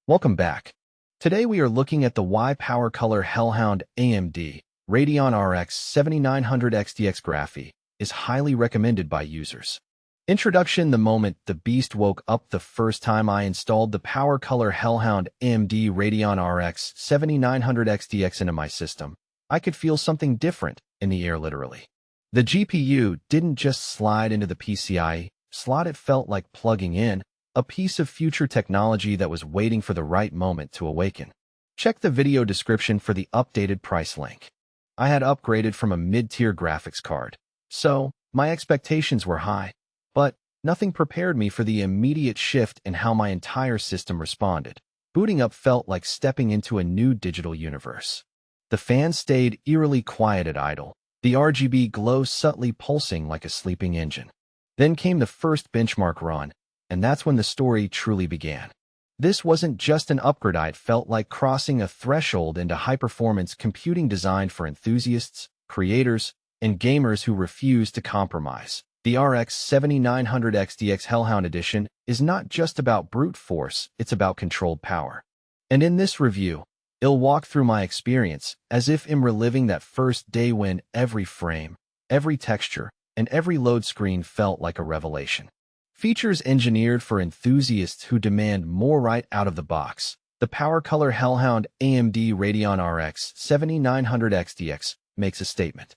Welcome back. Today we are looking at the PowerColor Hellhound AMD Radeon RX 7900 XTX Graphi is highly recommended by users. Introduction: the moment the beast woke up the first time I installed the PowerColor Hellhound AMD Radeon RX 7900 XTX into my system, I could feel something different in the air literally. The GPU didn't just slide into the PCIe slot, it felt like plugging in a piece of future technology that was waiting for the right moment to awaken. Check the video description for the updated price link. I had upgraded from a mid-tier graphics card, so my expectations were high, but nothing prepared me for the immediate shift in how my entire system responded. Booting up felt like stepping into a new digital universe. The fan stayed eerily quiet at idle, the RGB glow subtly pulsing like a sleeping engine. Then came the first benchmark run, and that's when the story truly began. This wasn't just an upgradeit, it felt like crossing a threshold into high-performance computing designed for enthusiasts, creators, and gamers who refuse to compromise. The RX 7900 XTX Hellhound Edition is not just about brute force, it's about controlled power. And in this review, I'll walk through my experience as if I'm reliving that first day when every frame, every texture, and every load screen felt like a revelation. Features engineered for enthusiasts who demand more right out of the box. The PowerColor Hellhound AMD Radeon RX 7900 XTX makes a statement.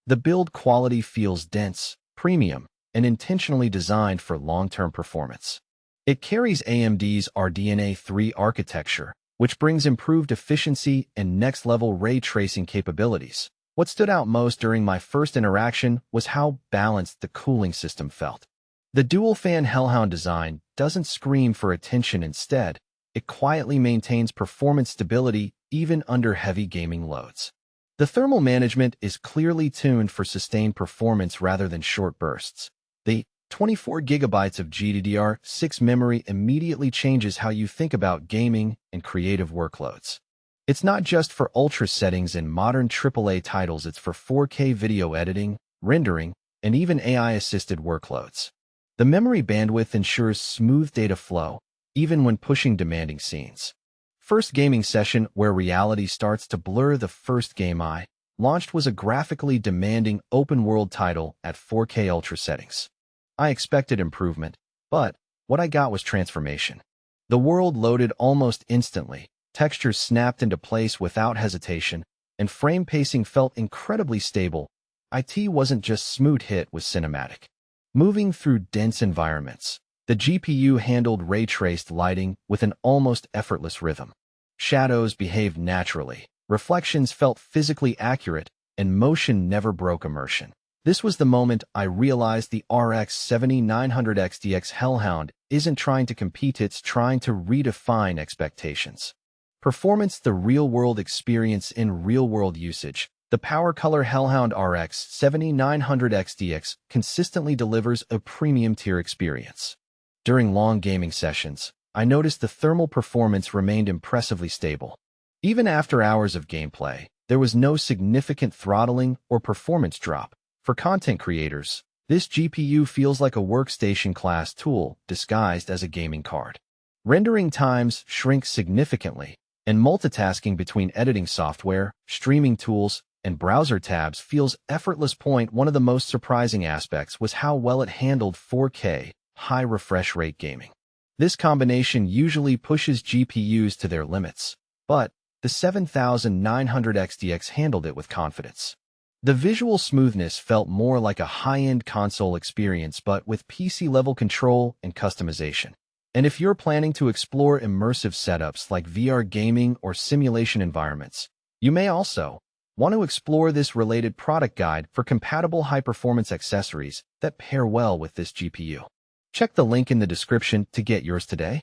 The build quality feels dense, premium, and intentionally designed for long-term performance. It carries AMD's RDNA 3 architecture, which brings improved efficiency and next-level ray tracing capabilities. What stood out most during my first interaction was how balanced the cooling system felt. The dual-fan Hellhound design doesn't scream for attention. Instead, it quietly maintains performance stability even under heavy gaming loads. The thermal management is clearly tuned for sustained performance rather than short bursts. The 24 GB of GDDR6 memory immediately changes how you think about gaming and creative workloads. It's not just for ultra settings in modern AAA titles, it's for 4K video editing, rendering, and even AI-assisted workloads. The memory bandwidth ensures smooth data flow, even when pushing demanding scenes. First gaming session where reality starts to blur. The first game I launched was a graphically demanding open-world title at 4K ultra settings. I expected improvement, but what I got was transformation. The world loaded almost instantly, textures snapped into place without hesitation, and frame pacing felt incredibly stable. It wasn't just smooth, it was cinematic. Moving through dense environments, the GPU handled ray-traced lighting with an almost effortless rhythm. Shadows behaved naturally, reflections felt physically accurate, and motion never broke immersion. This was the moment I realized the RX 7900 XTX Hellhound isn't trying to compete, it's trying to redefine expectations. Performance: the real-world experience in real-world usage. The PowerColor Hellhound RX 7900 XTX consistently delivers a premium-tier experience. During long gaming sessions, I noticed the thermal performance remained impressively stable. Even after hours of gameplay, there was no significant throttling or performance drop. For content creators, this GPU feels like a workstation-class tool disguised as a gaming card. Rendering times shrink significantly, and multitasking between editing software, streaming tools, and browser tabs feels effortless. One of the most surprising aspects was how well it handled 4K, high refresh rate gaming. This combination usually pushes GPUs to their limits, but the 7900 XTX handled it with confidence. The visual smoothness felt more like a high-end console experience, but with PC-level control and customization. And if you're planning to explore immersive setups like VR gaming or simulation environments, you may also want to explore this related product guide for compatible high-performance accessories that pair well with this GPU. Check the link in the description to get yours today.